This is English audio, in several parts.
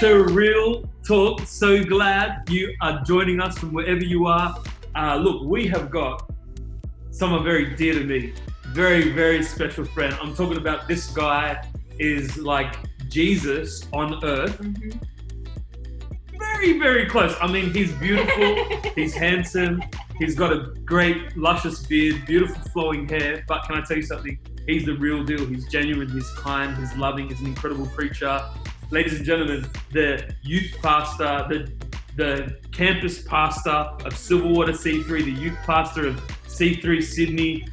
to Real Talk. So glad you are joining us from wherever you are. Look, we have got someone very dear to me, very, very special friend. I'm talking about this guy is like Jesus on earth. Mm-hmm. Very, very close. I mean, he's beautiful, he's handsome, he's got a great, luscious beard, beautiful flowing hair. But can I tell you something? He's the real deal. He's genuine, he's kind, he's loving, he's an incredible preacher. Ladies and gentlemen, the youth pastor, the campus pastor of Silverwater C3, the youth pastor of C3 Sydney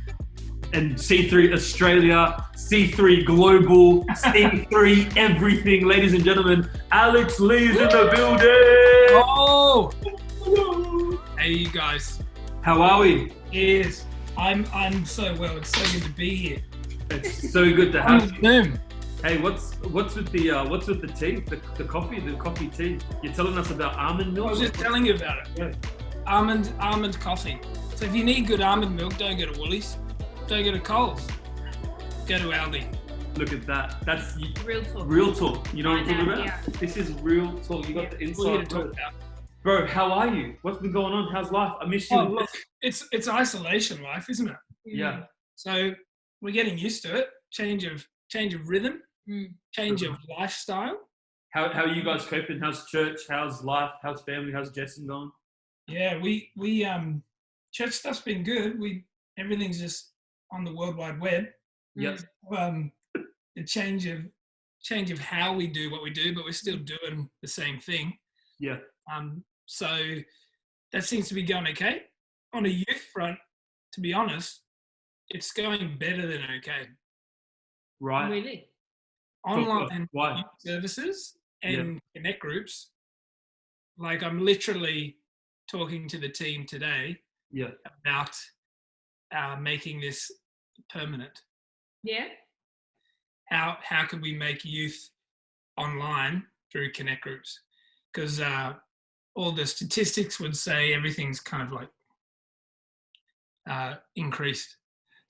and C3 Australia, C3 Global, C3 everything. Ladies and gentlemen, Alex Lee's in the building. Oh! Hey, you guys. How are we? Yes, I'm so well. It's so good to be here. It's so good to have you. Boom. Hey, what's with the tea? The coffee tea. You're telling us about almond milk? I was just telling you about it. Yeah. Almond coffee. So if you need good almond milk, don't go to Woolies. Don't go to Coles. Go to Aldi. Look at that. That's Real talk. real talk. You know what I'm talking about? Yeah. This is real talk. You got the We're here to inside talk word. about. Bro, how are you? What's been going on? How's life? I missed you. Oh, look, it's isolation life, isn't it? Yeah. So we're getting used to it. Change of rhythm, change of Mm-hmm. lifestyle. How are you guys coping? How's church? How's life? How's family? How's Jessen going? Yeah, we church stuff's been good. Everything's just on the World Wide Web. Yep. The change of how we do what we do, but we're still doing the same thing. Yeah. So that seems to be going okay. On a youth front, to be honest, it's going better than okay. Right. Really? Online Why? youth services and connect groups. Like I'm literally talking to the team today Yeah. about making this permanent. Yeah. How could we make youth online through connect groups? Because all the statistics would say everything's kind of like increased.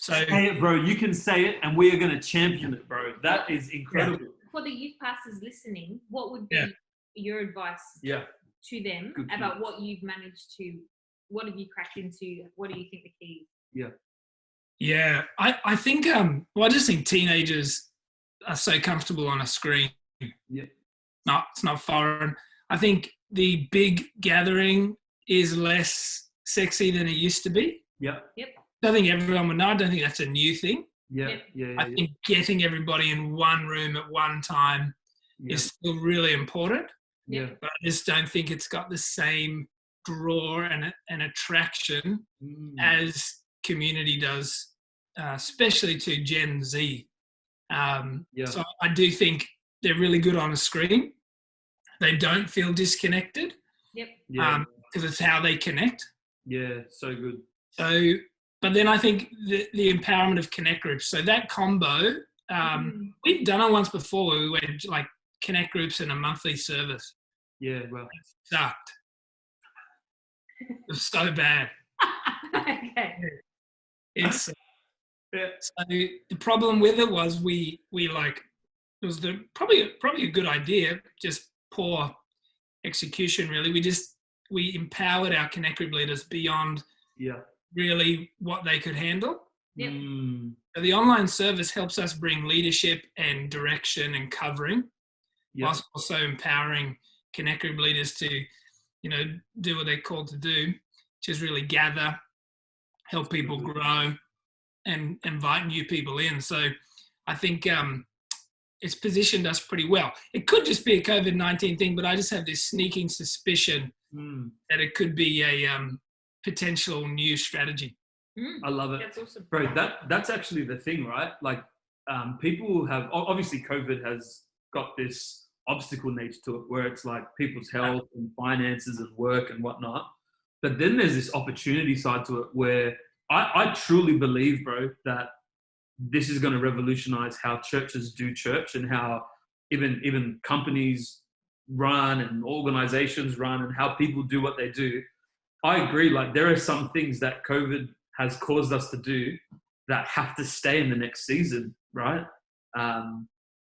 So Say it, bro. You can say it, and we are going to champion it, bro. That is incredible. For the youth pastors listening, what would be your advice Yeah. to them Good about point. what you've managed to, what have you cracked into? What do you think the key is? Yeah, I think I just think teenagers are so comfortable on a screen. Yeah. It's not foreign. I think the big gathering is less sexy than it used to be. Yeah. I don't think everyone would know. I don't think that's a new thing. Yeah. Yeah. I think getting everybody in one room at one time is still really important. Yeah. But I just don't think it's got the same draw and attraction as community does, especially to Gen Z. So I do think they're really good on a screen. They don't feel disconnected. Yep. Yeah. Because it's how they connect. Yeah. So good. So, but then I think the empowerment of connect groups. So that combo, we've done it once before where we went like connect groups in a monthly service. Yeah. Well. It sucked. It was so bad. Okay. It's Yeah. so the problem with it was we like it was probably a good idea, just poor execution really. We empowered our connect group leaders beyond really what they could handle. Yep. So the online service helps us bring leadership and direction and covering, whilst also empowering connect group leaders to, do what they're called to do, which is really gather, help people grow, and invite new people in. So I think it's positioned us pretty well. It could just be a COVID-19 thing, but I just have this sneaking suspicion that it could be a potential new strategy. I love it. That's awesome. Bro, that's actually the thing, right? Like people have, obviously COVID has got this obstacle nature to it where it's like people's health and finances and work and whatnot. But then there's this opportunity side to it where I truly believe, bro, that this is going to revolutionize how churches do church and how even companies run and organizations run and how people do what they do. I agree. Like there are some things that COVID has caused us to do that have to stay in the next season, right?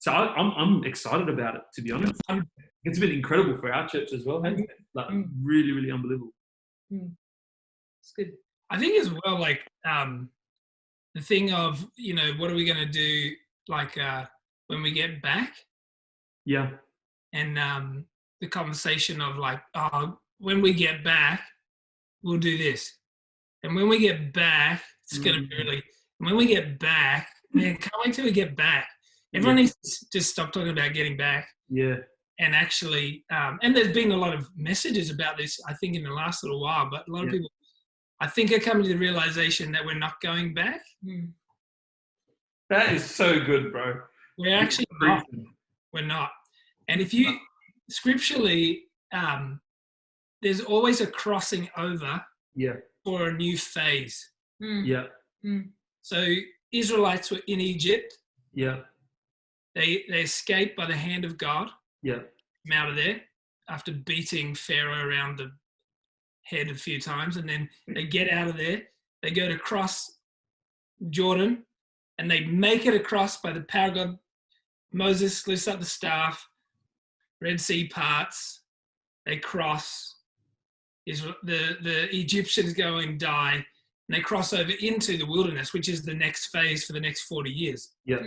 So I'm excited about it, to be honest. It's been incredible for our church as well, hasn't it? Like really, really unbelievable. It's good. I think as well, like the thing of, what are we going to do, like when we get back? Yeah. And the conversation of like, oh, when we get back, we'll do this. And when we get back, it's going to be really, and when we get back, man, can't wait till we get back. Everyone needs to just stop talking about getting back. Yeah. And actually, and there's been a lot of messages about this, I think, in the last little while, but a lot of people, I think, are coming to the realization that we're not going back. That is so good, bro. We're actually not. We're not. And if you, scripturally, there's always a crossing over for a new phase. Yeah. So Israelites were in Egypt. Yeah. They escaped by the hand of God. Yeah. From out of there after beating Pharaoh around the head a few times. And then they get out of there. They go to cross Jordan and they make it across by the power of God. Moses lifts up the staff. Red Sea parts. They cross. The Egyptians go and die. And they cross over into the wilderness, which is the next phase for the next 40 years. Yeah.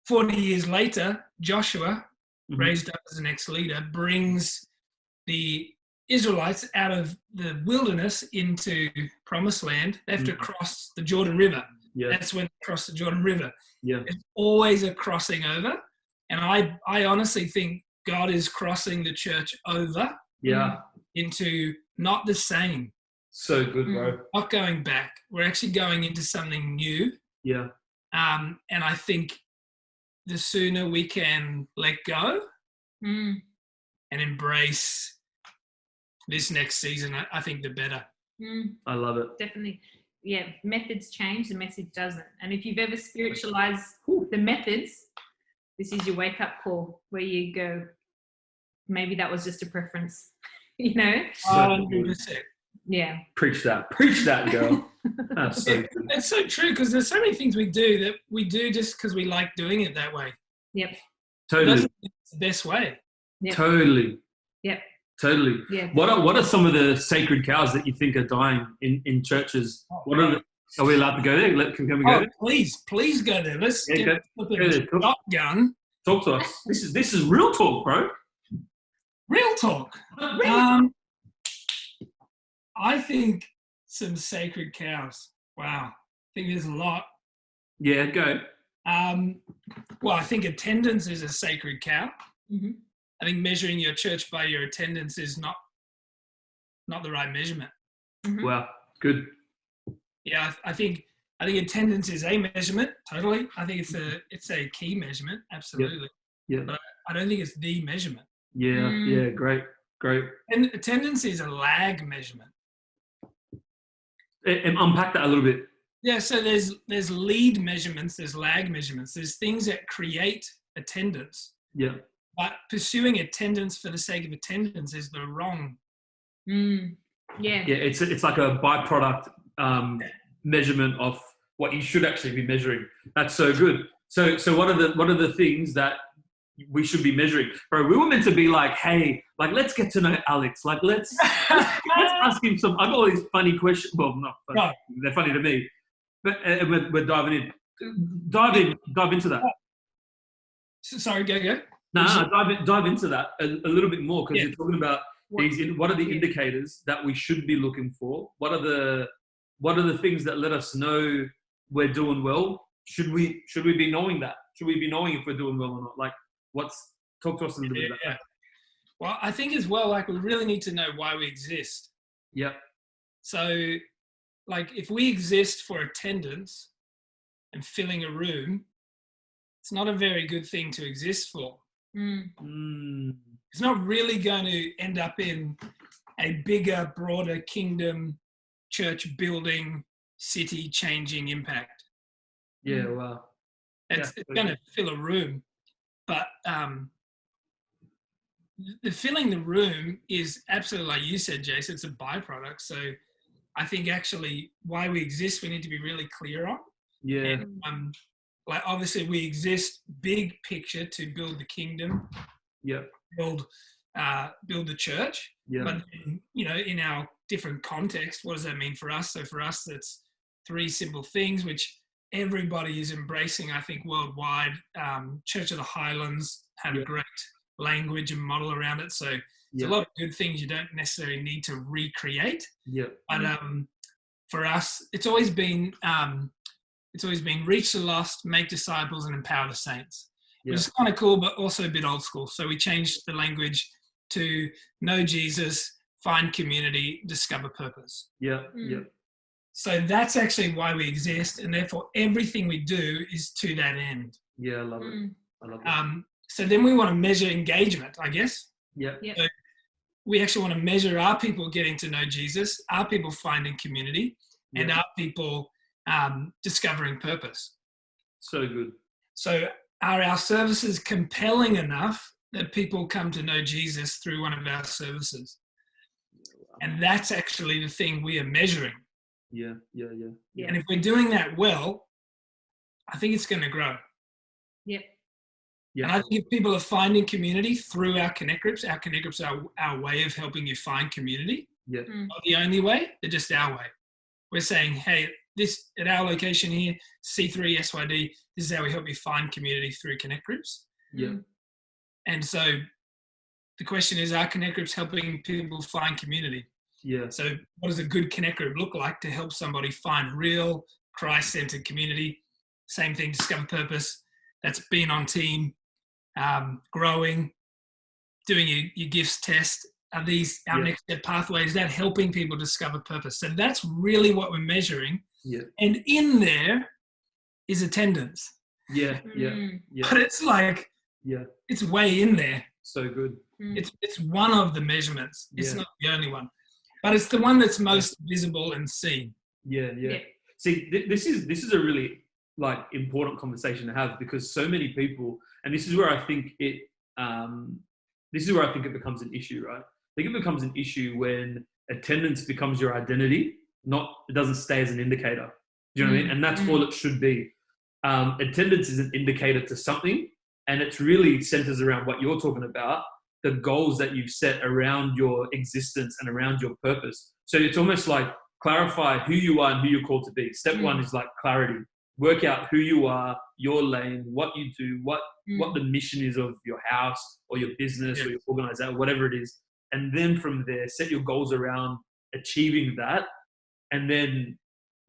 40 years later, Joshua, raised up as the next leader, brings the Israelites out of the wilderness into promised land. They have to cross the Jordan River. Yeah. That's when they cross the Jordan River. Yeah. It's always a crossing over. And I honestly think God is crossing the church over into not the same. So good, bro. Not going back. We're actually going into something new. Yeah. And I think the sooner we can let go and embrace this next season, I think the better. I love it. Definitely. Yeah, methods change, the message doesn't. And if you've ever spiritualized the methods, this is your wake-up call where you go, maybe that was just a preference, 100%. Yeah. Preach that, girl. That's so good. It's so true, because there's so many things we do just because we like doing it that way. Yep. Totally. It's the best way. Yep. Totally. Yep. Totally. Yeah. What are some of the sacred cows that you think are dying in churches? Are we allowed to go there? Can we go there? Please go there. Let's get there. shotgun. Talk to us. This is real talk, bro. Real talk. I think some sacred cows. Wow. I think there's a lot. Yeah, go. Well, I think attendance is a sacred cow. Mm-hmm. I think measuring your church by your attendance is not the right measurement. Mm-hmm. Wow, good. Yeah, I think attendance is a measurement. Totally. I think it's a key measurement. Absolutely. Yeah. But I don't think it's the measurement. Yeah. Yeah. Great. And attendance is a lag measurement. And unpack that a little bit. Yeah. So there's lead measurements. There's lag measurements. There's things that create attendance. Yeah. But pursuing attendance for the sake of attendance is the wrong. Yeah. Yeah. It's like a byproduct measurement of what you should actually be measuring. That's so good. So what are the things that we should be measuring? Bro, we were meant to be like, hey, like, let's get to know Alex. Like, let's ask him some. I've got all these funny questions. Well, not funny. No. They're funny to me. But we're diving in. Dive into that. Sorry, go. No, dive into that a little bit more, because you're talking about what are the indicators that we should be looking for? What are the things that let us know we're doing well? Should we be knowing that? Should we be knowing if we're doing well or not? Like, talk to us a little bit about that. Well, I think as well, like, we really need to know why we exist. Yep. So, like, if we exist for attendance and filling a room, it's not a very good thing to exist for. It's not really going to end up in a bigger, broader kingdom, church building, city changing impact. Yeah, wow. It's going to fill a room, but the filling the room is absolutely, like you said, Jace, it's a byproduct. So I think actually why we exist, we need to be really clear on. Yeah. And like obviously we exist big picture to build the kingdom, Yeah. build the church. Yeah. But you know, in our different context, what does that mean for us? So for us, that's 3 simple things which everybody is embracing, I think, worldwide. Church of the Highlands had a great language and model around it. So there's a lot of good things you don't necessarily need to recreate. Yeah. But for us, it's always been reach the lost, make disciples, and empower the saints. Which is kind of cool, but also a bit old school. So we changed the language to know Jesus, find community, discover purpose. Yeah. Yeah. So that's actually why we exist, and therefore everything we do is to that end. Yeah, I love it. I love it. So then we want to measure engagement, I guess. Yeah. So we actually want to measure, are people getting to know Jesus? Are people finding community? And are people discovering purpose? So good. So are our services compelling enough that people come to know Jesus through one of our services? And that's actually the thing we are measuring. Yeah. And if we're doing that well, I think it's going to grow. Yep. And I think if people are finding community through our connect groups are our way of helping you find community. Yeah. Not the only way, they're just our way. We're saying, hey, this at our location here, C3 SYD, this is how we help you find community through connect groups. Yeah. And so the question is, are connect groups helping people find community? Yeah. So what does a good connect group look like to help somebody find real Christ-centered community? Same thing, discover purpose. That's being on team, growing, doing your gifts test. Are these our next step pathways? Is that helping people discover purpose? So that's really what we're measuring. Yeah. And in there is attendance. Yeah. But it's like, it's way in there. So good. It's one of the measurements. It's not the only one, but it's the one that's most visible and seen. Yeah. See, this is a really important conversation to have, because so many people, and this is where I think it becomes an issue, right? I think it becomes an issue when attendance becomes your identity, it doesn't stay as an indicator. Do you know what I mean? And that's all it should be. Attendance is an indicator to something, and it's really centers around what you're talking about, the goals that you've set around your existence and around your purpose. So it's almost like clarify who you are and who you're called to be. Step one is like clarity. Work out who you are, your lane, what you do, what the mission is of your house or your business or your organization, whatever it is. And then from there, set your goals around achieving that. And then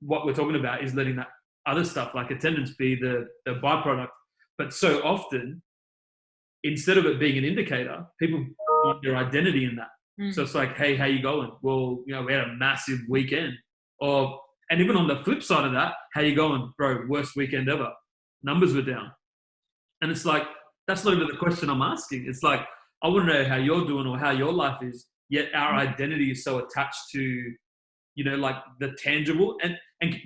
what we're talking about is letting that other stuff like attendance be the byproduct. But so often, instead of it being an indicator, people find their identity in that. So it's like, hey, how you going? Well, we had a massive weekend. And even on the flip side of that, how you going? Bro, worst weekend ever. Numbers were down. And it's like, that's not even the question I'm asking. It's like, I want to know how you're doing or how your life is, yet our identity is so attached to, like the tangible. And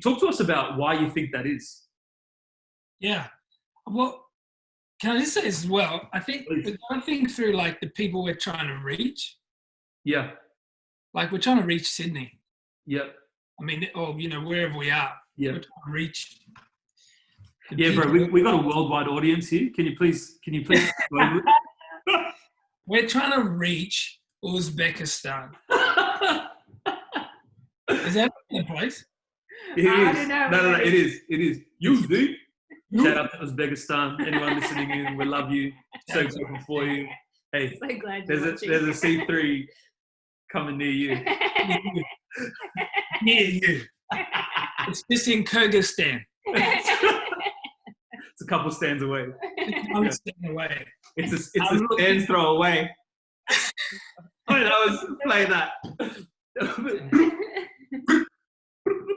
talk to us about why you think that is. Yeah. Well, can I just say as well, I think we're going to think through like the people we're trying to reach. Yeah. Like we're trying to reach Sydney. Yep. I mean, or, wherever we are. Yeah. We're trying to reach. Yeah, bro, we got a worldwide audience here. Can you please? We're trying to reach Uzbekistan. Is that the place? It is. I don't know. No, it is. It is. You do. Shout out to Uzbekistan. Anyone listening in, we love you. So grateful for you. Hey, So glad there's a C3 coming near you. Near you. It's just in Kyrgyzstan. It's a couple stands away. It's one stand away. It's a stand throw away. I was play that.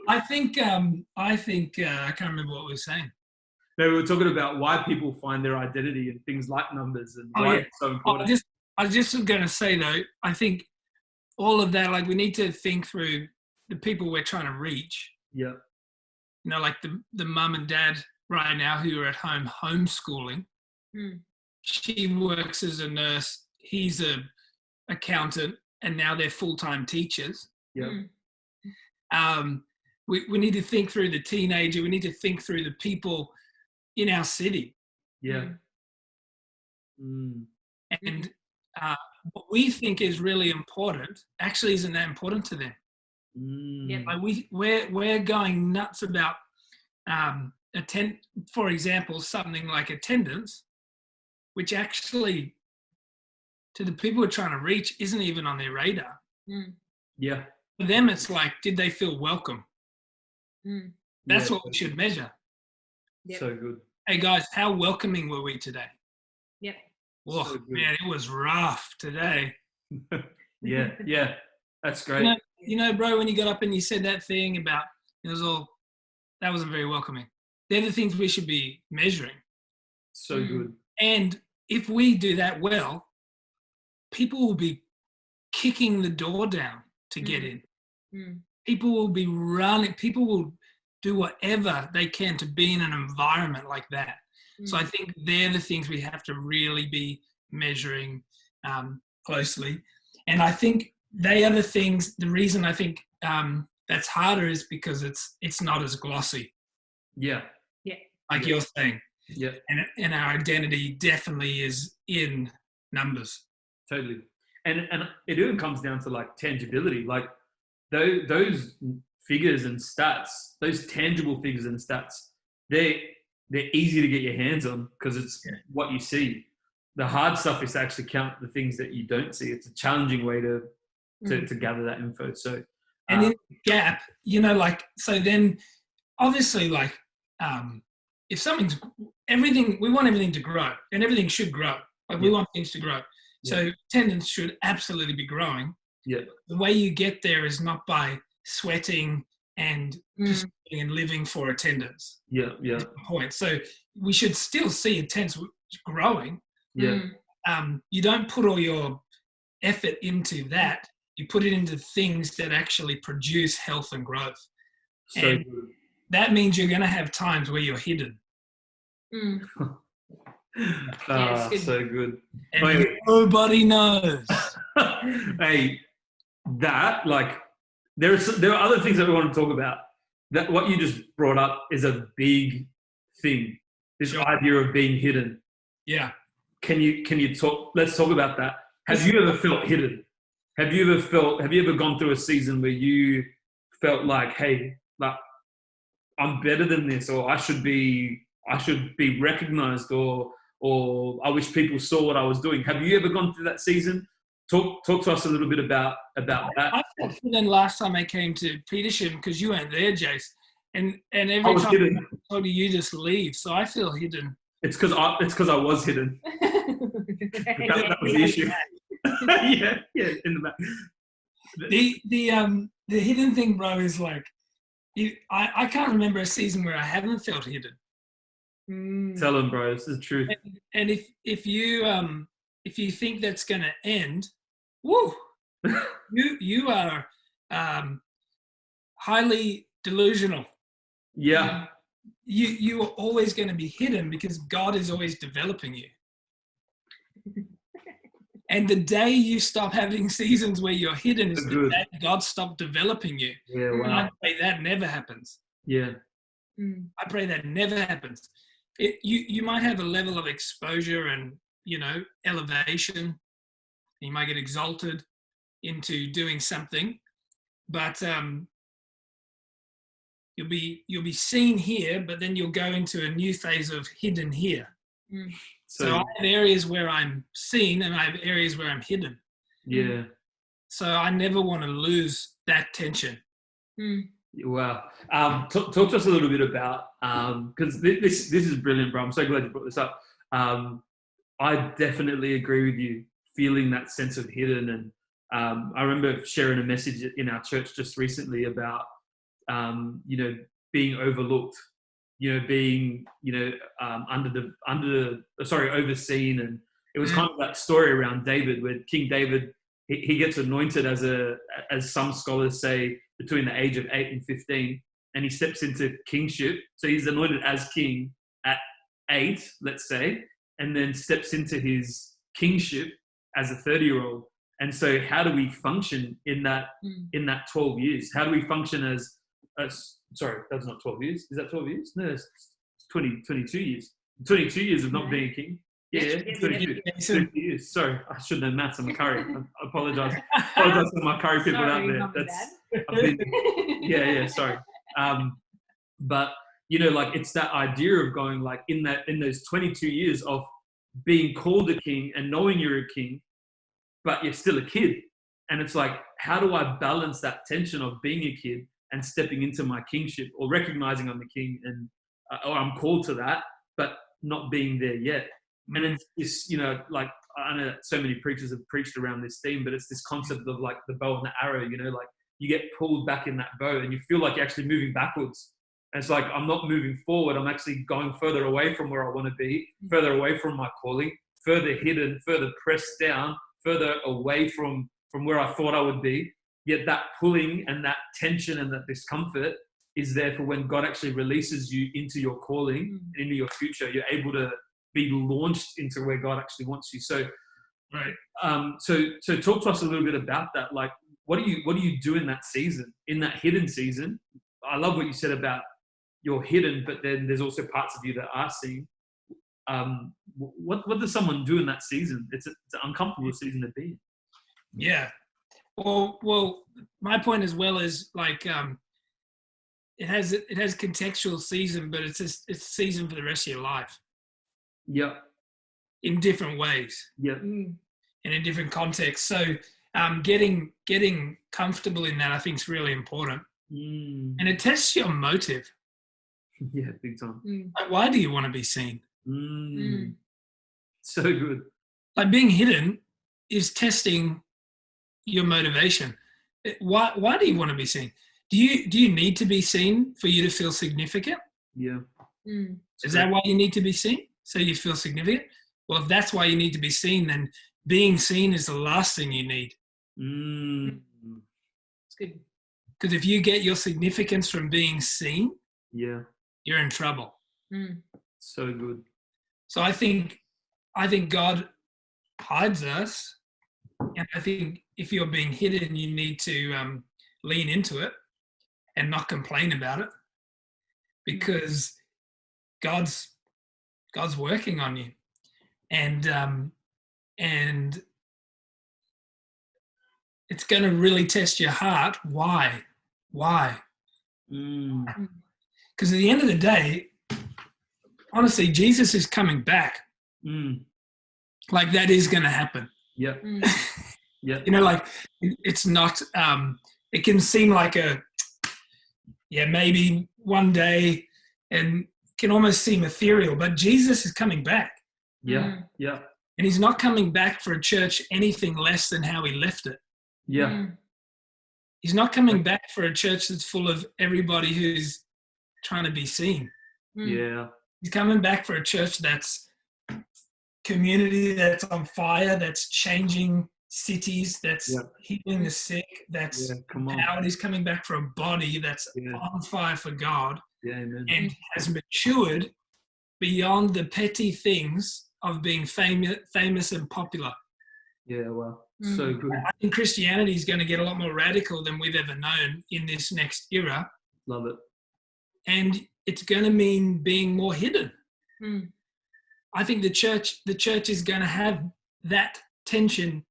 I think I can't remember what we were saying. No, we were talking about why people find their identity in things like numbers and why it's so important. I was just going to say though, I think all of that, like we need to think through the people we're trying to reach. Yeah. Like the mum and dad right now who are at home homeschooling. She works as a nurse. He's a accountant, and now they're full-time teachers. Yeah. We need to think through the teenager. We need to think through the people in our city. Yeah. Mm. And what we think is really important actually isn't that important to them. Mm. Like we're going nuts about for example, something like attendance, which actually to the people we're trying to reach isn't even on their radar. Yeah. For them, it's like, did they feel welcome? That's what we should measure. Yep. So good. Hey guys, how welcoming were we today? Yep. Oh So good. man, it was rough today. Yeah. That's great. You know, bro, when you got up and you said that thing about that wasn't very welcoming. They're the things we should be measuring. So good. And if we do that well, people will be kicking the door down to get in. People will be running. People will do whatever they can to be in an environment like that. So I think they're the things we have to really be measuring closely. And I think they are the things, the reason I think that's harder is because it's not as glossy. Yeah. Like you're saying. Yeah. And our identity definitely is in numbers. Totally. And it even comes down to like tangibility. Like those figures and stats, those tangible figures and stats, they're easy to get your hands on because it's what you see. The hard stuff is to actually count the things that you don't see. It's a challenging way to gather that info. So and in the gap, like, so then obviously like if something's everything, we want everything to grow and everything should grow. Like we want things to grow. So attendance should absolutely be growing. Yeah. The way you get there is not by sweating and and living for attendance. Yeah. That's the point. So we should still see attendance growing. Yeah. You don't put all your effort into that. You put it into things that actually produce health and growth. So and good. That means you're going to have times where you're hidden. So good. And nobody knows. Hey, that like there are other things that we want to talk about. That what you just brought up is a big thing. This idea of being hidden. Yeah. Can you talk? Let's talk about that. Have you ever felt hidden? Have you ever gone through a season where you felt like, hey, like I'm better than this, or I should be recognized, or I wish people saw what I was doing? Have you ever gone through that season? Talk to us a little bit about that. I felt hidden last time I came to Petersham because you weren't there, Jace. And every time hidden. I told you just leave. So I feel hidden. It's because I was hidden. that was the issue. yeah, in the back. The hidden thing, bro, is like I can't remember a season where I haven't felt hidden. Tell them, bro. This is the truth. And if you think that's going to end, woo, you are highly delusional. Yeah. You are always going to be hidden because God is always developing you. And the day you stop having seasons where you're hidden is the day God stopped developing you. Yeah, wow. And I pray that never happens. Yeah. I pray that never happens. You might have a level of exposure and, elevation. You might get exalted into doing something, but you'll be seen here, but then you'll go into a new phase of hidden here. So I have areas where I'm seen and I have areas where I'm hidden. Yeah. So I never want to lose that tension. Wow. Talk to us a little bit about, because this is brilliant, bro. I'm so glad you brought this up. I definitely agree with you, feeling that sense of hidden. And I remember sharing a message in our church just recently about, being overlooked, being, overseen. And it was kind of that story around David, where King David, he gets anointed as some scholars say, between the age of 8 and 15, and he steps into kingship. So he's anointed as king at 8, let's say, and then steps into his kingship as a 30-year-old. And so how do we function in that 12 years? How do we function as sorry, that's not 12 years. Is that 12 years? No, it's 22 years. 22 years of not being a king. Yeah, 22 years. Sorry, I shouldn't have maths. I'm a curry. I apologize. Apologize to my curry people out there. Sorry. But you know, like it's that idea of going like in those 22 years of being called a king and knowing you're a king, but you're still a kid. And it's like, how do I balance that tension of being a kid and stepping into my kingship, or recognizing I'm the king and or I'm called to that, but not being there yet. And it's you know, like I know so many preachers have preached around this theme, but it's this concept of like the bow and the arrow, you know, like you get pulled back in that bow and you feel like you're actually moving backwards. And it's like, I'm not moving forward. I'm actually going further away from where I want to be, further away from my calling, further hidden, further pressed down, further away from where I thought I would be. Yet that pulling and that tension and that discomfort is there for when God actually releases you into your calling, into your future. You're able to be launched into where God actually wants you. So, right. So talk to us a little bit about that. Like, what do you do in that season, in that hidden season? I love what you said about you're hidden, but then there's also parts of you that are seen. What does someone do in that season? It's an uncomfortable season to be in. Yeah. Well, my point as well is like it has contextual season, but it's a season for the rest of your life. Yeah. In different ways. Yeah. And in different contexts. So getting comfortable in that, I think, is really important. And it tests your motive. Yeah, big time. Like, why do you want to be seen? So good. Like being hidden is testing your motivation. Why do you want to be seen? Do you need to be seen for you to feel significant? Yeah. Is that why you need to be seen? So you feel significant? Well, if that's why you need to be seen, then being seen is the last thing you need. It's good. Because if you get your significance from being seen, you're in trouble. So good. So I think God hides us, and I think if you're being hidden, you need to lean into it and not complain about it, because God's working on you, and it's going to really test your heart. Why? Because at the end of the day, honestly, Jesus is coming back. Like that is going to happen. Yeah. Yeah. You know, like it's not. It can seem like maybe one day, and can almost seem ethereal. But Jesus is coming back. Yeah. Yeah. And he's not coming back for a church anything less than how he left it. Yeah. He's not coming back for a church that's full of everybody who's trying to be seen. Yeah. He's coming back for a church that's community, that's on fire, that's changing cities, that's healing the sick, that's empowered. He's coming back for a body that's on fire for God, and has matured beyond the petty things of being famous and popular. Yeah, wow. So good. I think Christianity is going to get a lot more radical than we've ever known in this next era. Love it. And it's going to mean being more hidden. I think the church is going to have that tension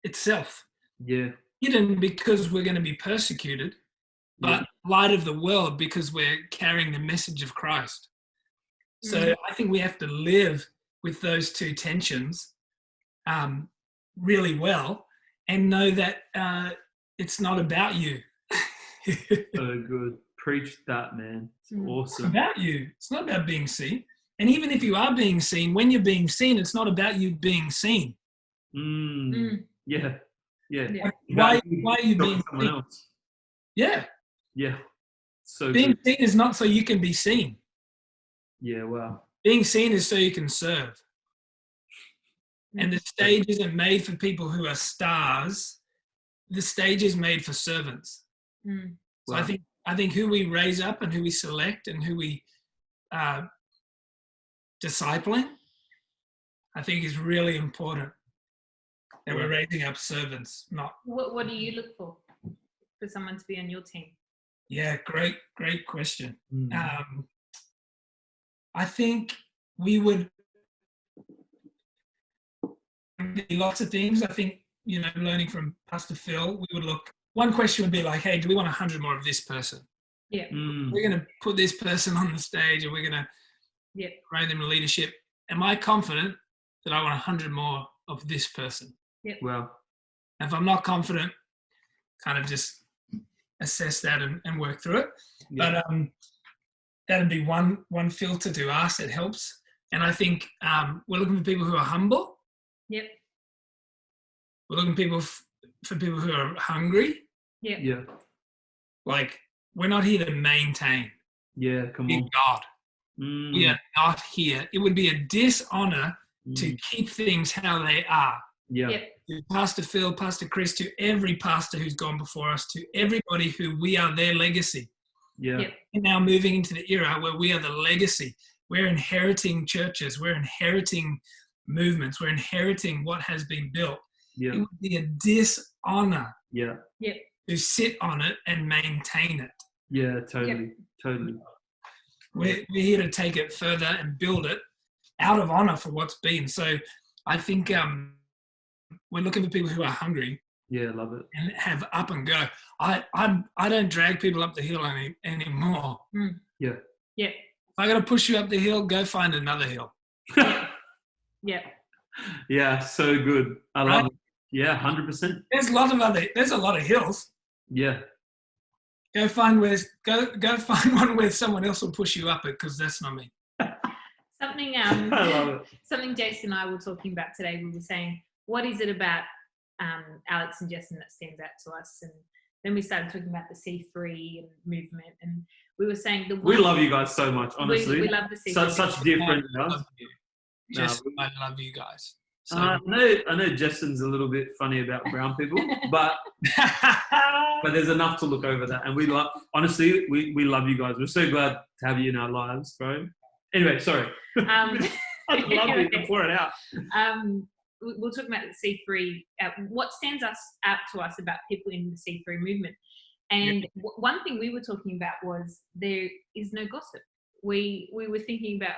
itself. Yeah. Hidden because we're going to be persecuted, but light of the world because we're carrying the message of Christ. So I think we have to live with those two tensions really well, and know that it's not about you. So good. Preach that, man. It's awesome. It's about you. It's not about being seen. And even if you are being seen, when you're being seen, it's not about you being seen. Yeah. Why are you being someone seen? else? Yeah. Yeah. So being good. seen is not so you can be seen. Yeah, wow. Being seen is so you can serve. And the stage isn't made for people who are stars. The stage is made for servants. So Wow. I think who we raise up and who we select and who we discipling, I think is really important. That we're raising up servants, not. What do you look for someone to be on your team? Yeah, great question. I think we would lots of things. I think, learning from Pastor Phil, we would look, one question would be like, hey, do we want 100 more of this person? Yeah. We're going to put this person on the stage and we're going to promote them to leadership. Am I confident that I want 100 more of this person? Yep. Well, if I'm not confident, kind of just assess that and work through it. Yeah. But that'd be one filter to ask. It helps. And I think we're looking for people who are humble. Yep. We're looking for people who are hungry. Yep. Yeah. Like, we're not here to maintain. Yeah, come on. God. We are not here. It would be a dishonor to keep things how they are. Yeah. Yep. To Pastor Phil, Pastor Chris, to every pastor who's gone before us, to everybody who we are their legacy. Yeah. Yep. And now moving into the era where we are the legacy. We're inheriting churches. We're inheriting movements. We're inheriting what has been built. Yeah. It would be a dishonor Yeah. Yep. to sit on it and maintain it. Yeah, totally. Totally. We're here to take it further and build it out of honor for what's been. So I think we're looking for people who are hungry. Yeah, love it. And have up and go. I don't drag people up the hill anymore. Yeah. Yeah. If I got to push you up the hill, go find another hill. Yeah. Yeah, so good. I love it. Yeah, 100%. There's a lot of hills. Yeah. Go find one where someone else will push you up it, because that's not me. Something I love it. something Jason and I were talking about today. We were saying, what is it about Alex and Jessen that stands out to us? And then we started talking about the C3 and movement, and we were saying we love you guys so much, honestly. We love the C3. Such different. Jessen, I love you guys. So. I know Jessen's a little bit funny about brown people, but there's enough to look over that. And we love you guys. We're so glad to have you in our lives, bro. Anyway, sorry. I love it. You pour it out. We'll talk about the C3. What stands out to us about people in the C3 movement, and one thing we were talking about was there is no gossip. We were thinking about,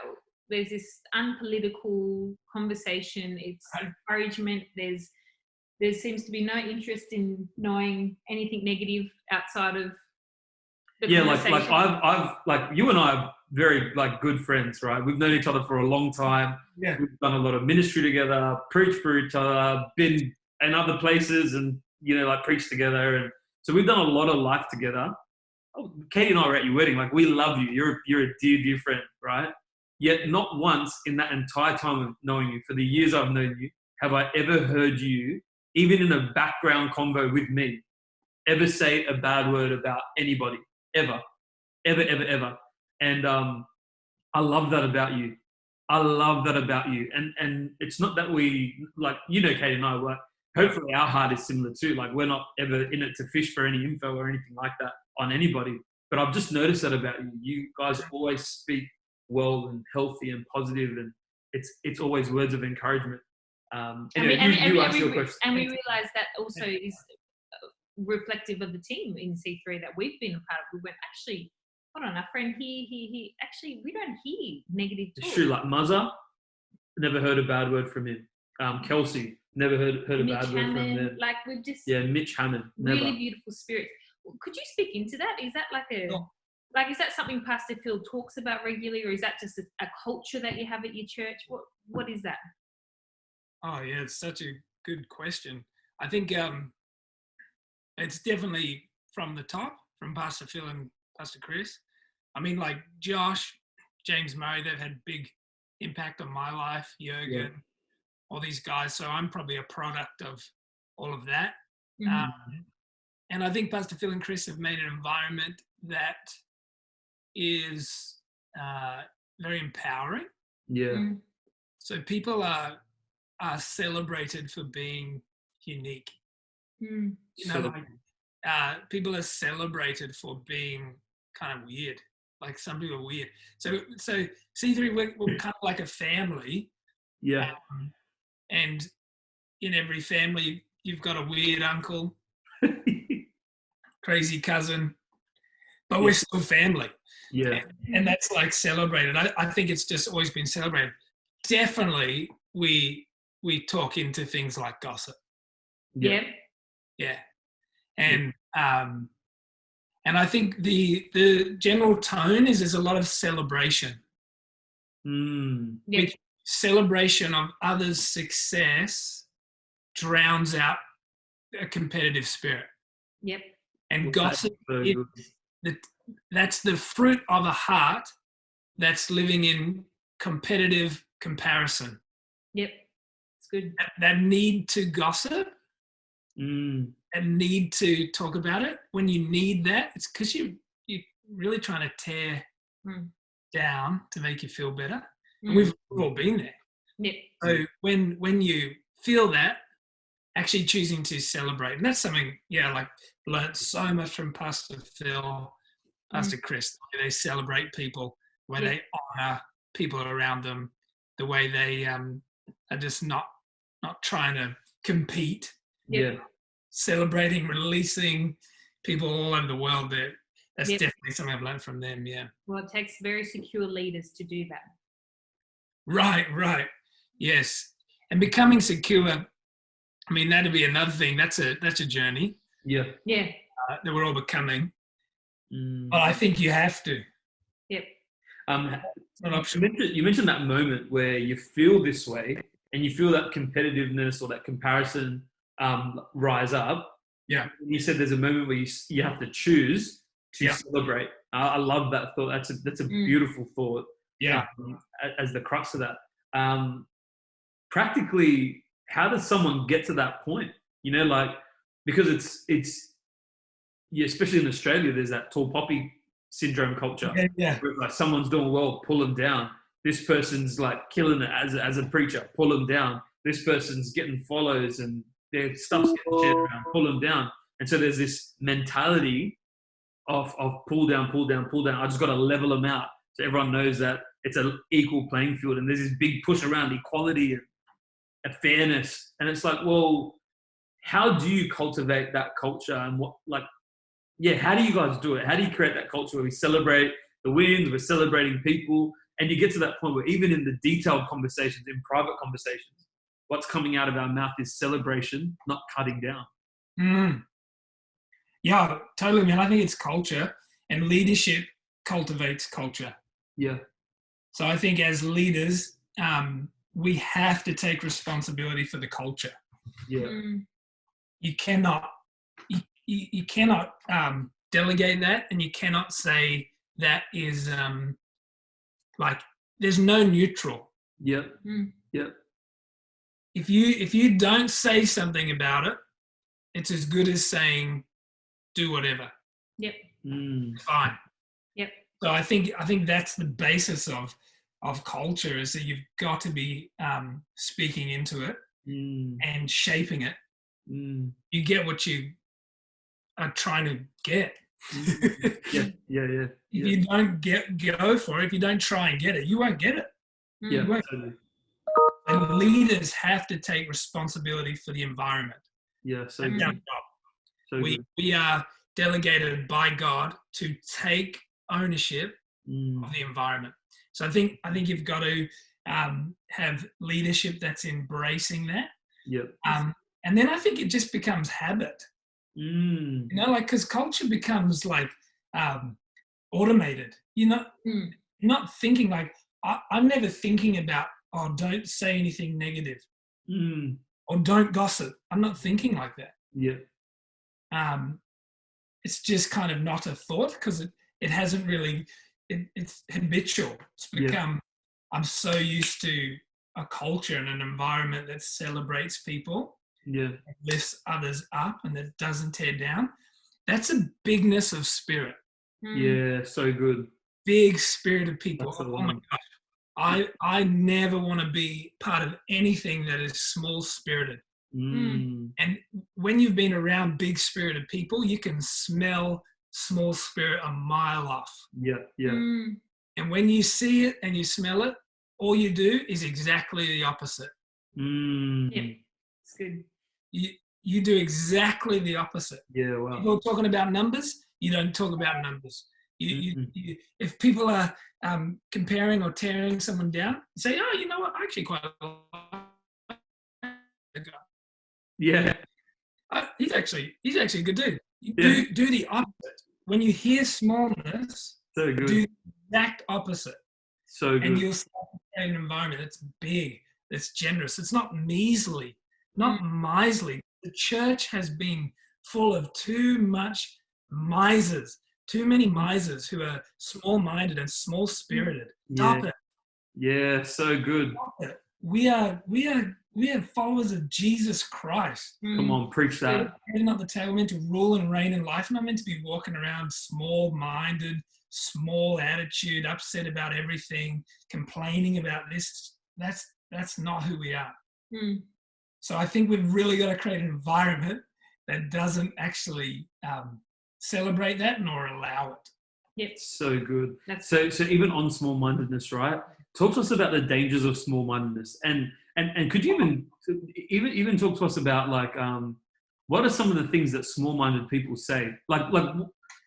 there's this unpolitical conversation. It's encouragement. There seems to be no interest in knowing anything negative outside of the conversation. I've you and I are very good friends, right? We've known each other for a long time. Yeah. We've done a lot of ministry together, preached for each other, been in other places, and preached together, and so we've done a lot of life together. Oh, Katie and I were at your wedding. We love you. You're a dear friend, right? Yet not once in that entire time of knowing you, for the years I've known you, have I ever heard you, even in a background convo with me, ever say a bad word about anybody, ever. And I love that about you. And it's not that we, Katie and I, hopefully our heart is similar too. We're not ever in it to fish for any info or anything like that on anybody. But I've just noticed that about you. You guys always speak well and healthy and positive, and it's always words of encouragement. Anyway, you ask your question. And we realise that also is reflective of the team in C3 that we've been a part of. We went, actually, hold on, our friend he actually, we don't hear negative talk. It's true, Muzza, never heard a bad word from him. Kelsey, never heard a Mitch bad Hammond, word from them. We've just... Yeah, Mitch Hammond, never. Really beautiful spirits. Could you speak into that? Is that is that something Pastor Phil talks about regularly, or is that just a culture that you have at your church? What is that? Oh yeah, it's such a good question. I think it's definitely from the top, from Pastor Phil and Pastor Chris. I mean, Josh, James Murray, they've had big impact on my life, Jürgen, all these guys. So I'm probably a product of all of that. Mm-hmm. And I think Pastor Phil and Chris have made an environment that is very empowering. Yeah. Mm-hmm. So people are celebrated for being unique. Mm. People are celebrated for being kind of weird. Some people are weird. So C3, we're kind of like a family. Yeah. And in every family, you've got a weird uncle, crazy cousin, but we're still family. Yeah. And that's like celebrated. I think it's just always been celebrated. Definitely we talk into things like gossip. Yeah. Yeah. And I think the general tone is there's a lot of celebration. Yeah. Which celebration of others' success drowns out a competitive spirit. Yep. And gossip that's the fruit of a heart that's living in competitive comparison. Yep. It's good. That need to gossip and need to talk about it. When you need that, it's because you're really trying to tear down to make you feel better. And we've all been there. Yep. So when you feel that, actually choosing to celebrate, and that's something, like learned so much from Pastor Phil, Pastor Chris, the way they celebrate people, the way they honor people around them, the way they are just not trying to compete. Yeah. Celebrating, releasing people all over the world. That's definitely something I've learned from them. Yeah. Well, it takes very secure leaders to do that. Right. Yes. And becoming secure, I mean, that'd be another thing. That's a journey. Yeah. Yeah. That we're all becoming. But I think you have to. Yep. You mentioned that moment where you feel this way and you feel that competitiveness or that comparison rise up. Yeah. You said there's a moment where you have to choose to celebrate. I love that thought. That's a beautiful thought. Yeah. As the crux of that. Practically, how does someone get to that point? Because it's especially in Australia, there's that tall poppy syndrome culture. Yeah. Where like someone's doing well, pull them down. This person's like killing it as a preacher, pull them down. This person's getting follows and their stuff's getting shared around, pull them down. And so there's this mentality of pull down. I just got to level them out so everyone knows that it's an equal playing field. And there's this big push around equality and fairness. And it's like, well, how do you cultivate that culture? And how do you guys do it? How do you create that culture where we celebrate the wins, we're celebrating people, and you get to that point where even in the detailed conversations, in private conversations, what's coming out of our mouth is celebration, not cutting down. Yeah, totally, man. I think it's culture, and leadership cultivates culture. Yeah. So I think as leaders, we have to take responsibility for the culture. Yeah. You cannot delegate that, and you cannot say that is there's no neutral. Yep. Yep. If you don't say something about it, it's as good as saying do whatever. Yep. Fine. Yep. So I think that's the basis of culture, is that you've got to be speaking into it and shaping it. You get what you are trying to get. Yeah. If you don't go for it, if you don't try and get it, you won't get it. Yeah. Totally. And leaders have to take responsibility for the environment. Yeah. So good. We are delegated by God to take ownership of the environment. So I think you've got to have leadership that's embracing that. Yep. And then I think it just becomes habit. Because culture becomes automated. You're not thinking I'm never thinking about, don't say anything negative or don't gossip. I'm not thinking like that. Yeah. It's just kind of not a thought because it hasn't really, it's habitual. It's become, I'm so used to a culture and an environment that celebrates people. Yeah. Lifts others up and that doesn't tear down. That's a bigness of spirit. Yeah, so good. Big spirit of people. Oh my gosh. I never want to be part of anything that is small spirited. And when you've been around big spirited people, you can smell small spirit a mile off. Yeah. And when you see it and you smell it, all you do is exactly the opposite. Yeah, it's good. You do exactly the opposite. Yeah, wow. People are talking about numbers, you don't talk about numbers. If people are comparing or tearing someone down, say, oh, you know what, I actually quite like that guy. Yeah. He's actually a good dude. Do the opposite. When you hear smallness, So good. do the exact opposite. So good. And you'll start to create an environment that's big, that's generous. It's not measly, not miserly. The church has been full of too much misers, too many misers who are small-minded and small-spirited. Stop it. Yeah, so good. Stop it. We are followers of Jesus Christ. Come on, preach that. We're not the tail. We're meant to rule and reign in life. We're not meant to be walking around small-minded, small attitude, upset about everything, complaining about this. That's not who we are. So I think we've really got to create an environment that doesn't actually celebrate that nor allow it. Yep. So good. So even on small-mindedness, right? Talk to us about the dangers of small-mindedness, and could you even talk to us about like what are some of the things that small-minded people say? Like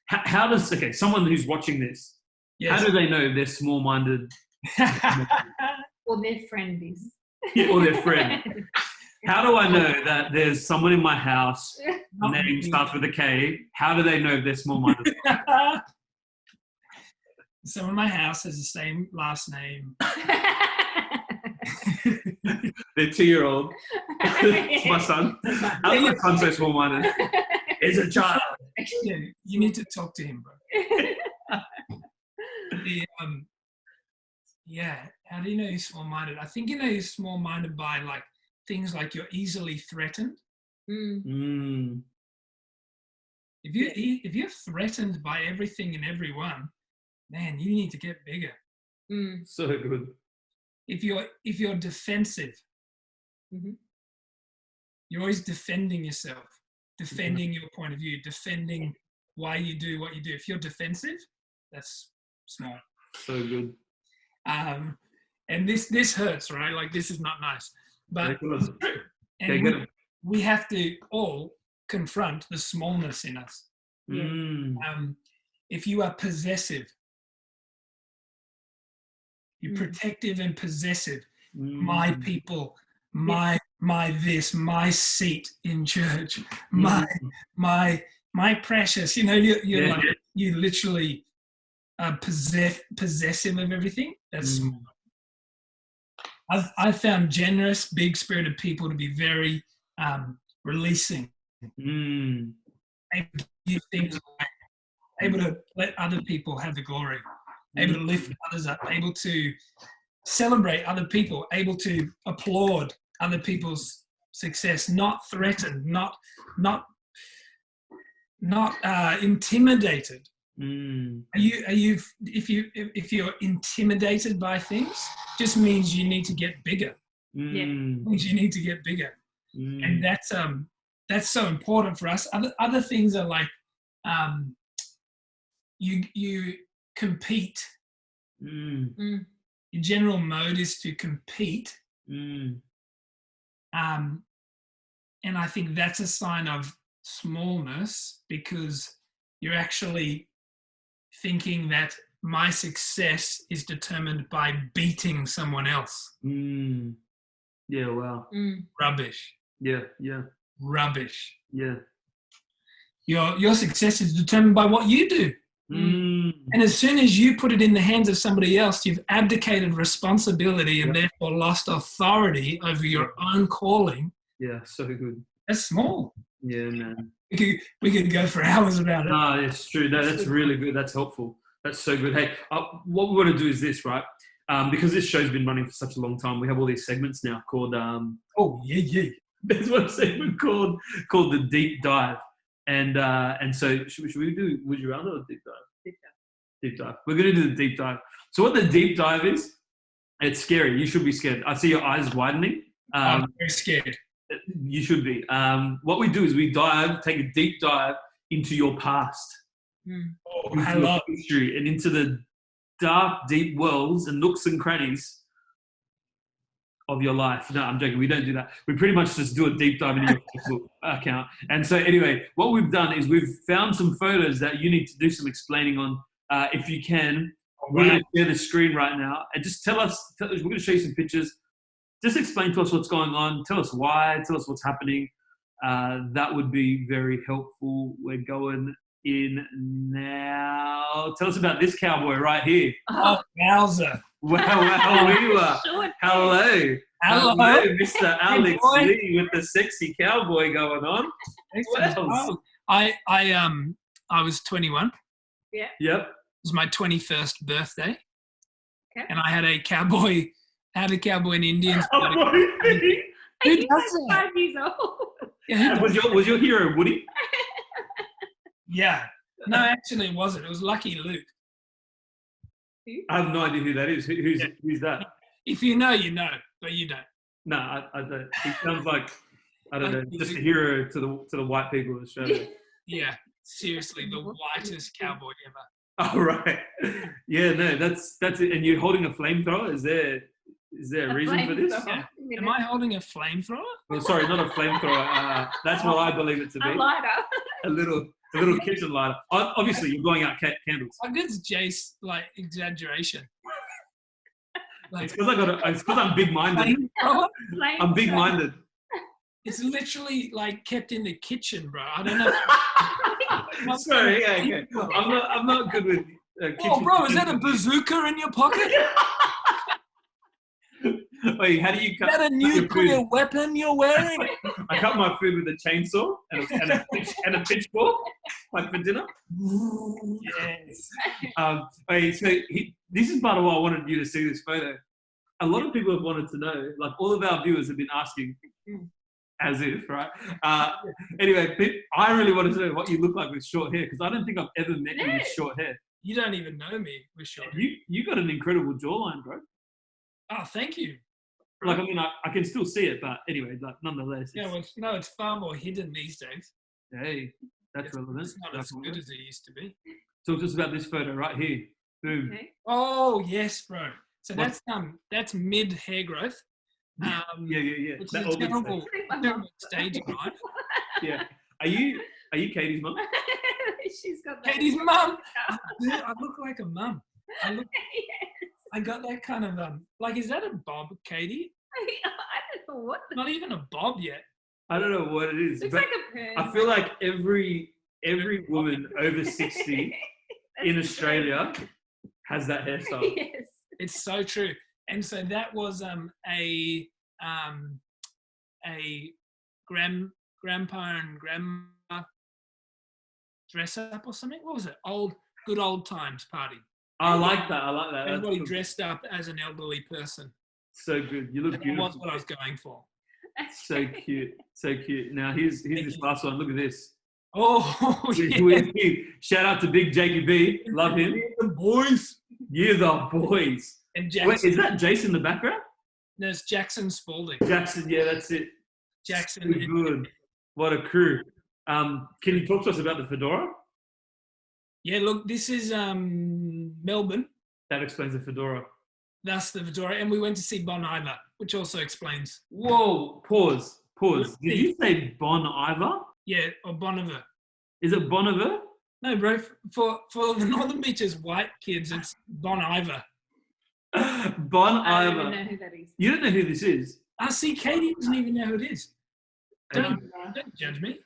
how does someone who's watching this, how do they know if they're small-minded? Or their friend is. Or their friend. How do I know that there's someone in my house, name starts with a K? How do they know if they're small-minded? Someone in my house has the same last name. They're 2-year-old. It's my son. How is my son so small-minded? He's a child. Yeah, you need to talk to him, bro. How do you know you're small-minded? I think you know you're small-minded by like things like you're easily threatened. If you're threatened by everything and everyone, man, you need to get bigger. So good. If you're defensive, you're always defending yourself, defending your point of view, defending why you do what you do. If you're defensive, that's small. So good. And this hurts, right? Like this is not nice, but it's true. And we have to all confront the smallness in us. If you are possessive, you're protective and possessive. My people, my this, my seat in church, my precious. You know, you're like you literally are possessive of everything. That's small. I've found generous, big-spirited people to be very releasing. Able to give things away, able to let other people have the glory, able to lift others up, able to celebrate other people, able to applaud other people's success, not threatened, not intimidated. If you're intimidated by things, just means you need to get bigger. Means you need to get bigger, and that's so important for us. Other things are like you compete. Your general mode is to compete, and I think that's a sign of smallness, because you're actually thinking that my success is determined by beating someone else. Yeah, wow. Rubbish. Yeah. Rubbish. Yeah. Your success is determined by what you do. And as soon as you put it in the hands of somebody else, you've abdicated responsibility and therefore lost authority over your own calling. Yeah, so good. That's small. Yeah, man. We could go for hours about it. No, it's true. No, that's really good. That's helpful. That's so good. Hey, what we want to do is this, right? Because this show's been running for such a long time, we have all these segments now called... There's one segment called the Deep Dive. And so should we do Would You Rather or Deep Dive? Deep Dive. We're going to do the Deep Dive. So what the Deep Dive is, it's scary. You should be scared. I see your eyes widening. I'm very scared. You should be. What we do is we take a deep dive into your past, into your history, and into the dark, deep wells and nooks and crannies of your life. No, I'm joking. We don't do that. We pretty much just do a deep dive into your Facebook account. And so anyway, what we've done is we've found some photos that you need to do some explaining on. if you can. We're going to share the screen right now and just tell us, we're going to show you some pictures. Just explain to us what's going on. Tell us why. Tell us what's happening. That would be very helpful. We're going in now. Tell us about this cowboy right here. Oh, wowza. Wow, we were. Hello. Hello. Mr. Alex Lee with the sexy cowboy going on. Oh, I was 21. Yeah. Yep. It was my 21st birthday. Okay. And I had a cowboy and Indian. Who does that? 5 years old. Yeah, Was your hero Woody? Yeah. No, actually it wasn't. It was Lucky Luke. I have no idea who that is. Who's that? If you know, you know, but you don't. No, I don't. He sounds like, I don't know, just a hero to the white people of Australia. Yeah, seriously, the whitest cowboy ever. Oh, right. Yeah, no, that's it. And you're holding a flamethrower? Is there a reason for this? Yeah. Am I holding a flamethrower? Well, sorry, not a flamethrower. That's what I believe it to be. A lighter. A little kitchen lighter. Obviously, you're blowing out candles. I guess Jace, like, exaggeration. Like, It's because I'm big-minded. I'm big-minded. It's literally like kept in the kitchen, bro. I don't know. Sorry, yeah, okay. I'm not good with kitchen. Oh, bro, is that a bazooka in your pocket? Wait, how do you cut? Is that a nuclear weapon you're wearing? I cut my food with a chainsaw and a pitchfork, like for dinner. Yes. This is part of why I wanted you to see this photo. A lot of people have wanted to know, like all of our viewers have been asking, as if, right? Anyway, I really wanted to know what you look like with short hair, because I don't think I've ever met you with short hair. You don't even know me with short hair. You got an incredible jawline, bro. Oh, thank you. Like, I mean, I can still see it, but anyway, like, nonetheless. It's far more hidden these days. Hey, that's relevant. It's not as good as it used to be. Talk to us about this photo right here. Boom. Okay. Oh, yes, bro. So that's mid hair growth. Yeah. Which is a terrible staging, right? Yeah. Are you Katie's mum? She's got that. Katie's mum. I look like a mum. Yes. I got that kind of like, is that a bob, Katie? I don't know what. Not even a bob yet. I don't know what it is. Looks but like a perm. I feel like every woman over 60 in Australia has that hairstyle. Yes. It's so true. And so that was a grandpa and grandma dress up or something. What was it? Good old times party. I like that. Everybody dressed up as an elderly person. So good. You look beautiful. That's what I was going for. So cute. So cute. Now here's this last one. Look at this. Oh, yeah. Shout out to Big Jakey B. Love him. The boys. You're the boys. And Jackson. Wait, is that Jason in the background? No, it's Jackson Spalding. Jackson, yeah, that's it. Jackson. So good. What a crew. Can you talk to us about the fedora? Yeah, look, this is Melbourne. That explains the fedora. That's the fedora. And we went to see Bon Iver, which also explains. Whoa, pause. Did you say Bon Iver? Yeah, or Bon Iver. Is it Bon Iver? No, bro. For the Northern Beaches white kids, it's Bon Iver. Bon I Iver. don't even know who that is. You don't know who this is? See, Katie doesn't even know who it is. Don't judge me.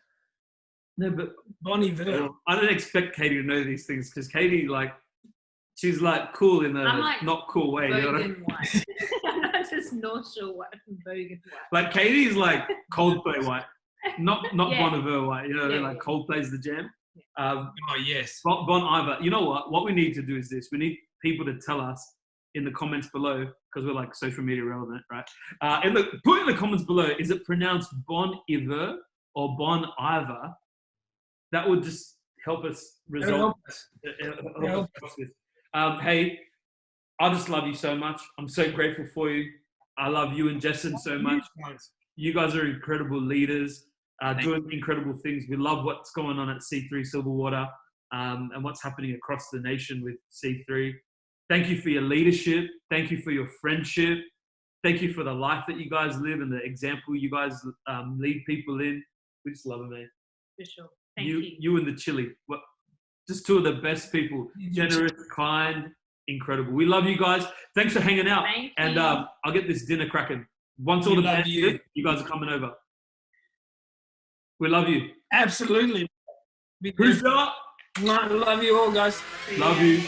No, but Bon Iver. I don't expect Katie to know these things because Katie, she's cool in a not cool way. You know what I mean? White. I'm not just North Shore white, Bogan white. Like Katie's Coldplay white, not Yeah. Bon Iver white. You know what I mean? Yeah. Like Coldplay's the jam. Oh, yes. Bon Iver. You know what? What we need to do is this. We need people to tell us in the comments below, because we're social media relevant, right? And look, put in the comments below, is it pronounced Bon Iver or Bon Iver? That would just help us resolve. Help us with. Hey, I just love you so much. I'm so grateful for you. I love you and Jessen so much. You guys are incredible leaders, doing incredible things. We love what's going on at C3 Silverwater and what's happening across the nation with C3. Thank you for your leadership. Thank you for your friendship. Thank you for the life that you guys live and the example you guys lead people in. We just love it, man. For sure. Thank you. You and the chili. What? just two of the best people. Generous, kind, incredible. We love you guys. Thanks for hanging out. Thank and you. I'll get this dinner cracking. Once all the bands you guys are coming over. We love you. Absolutely. Peace out. Love you all, guys. Love you.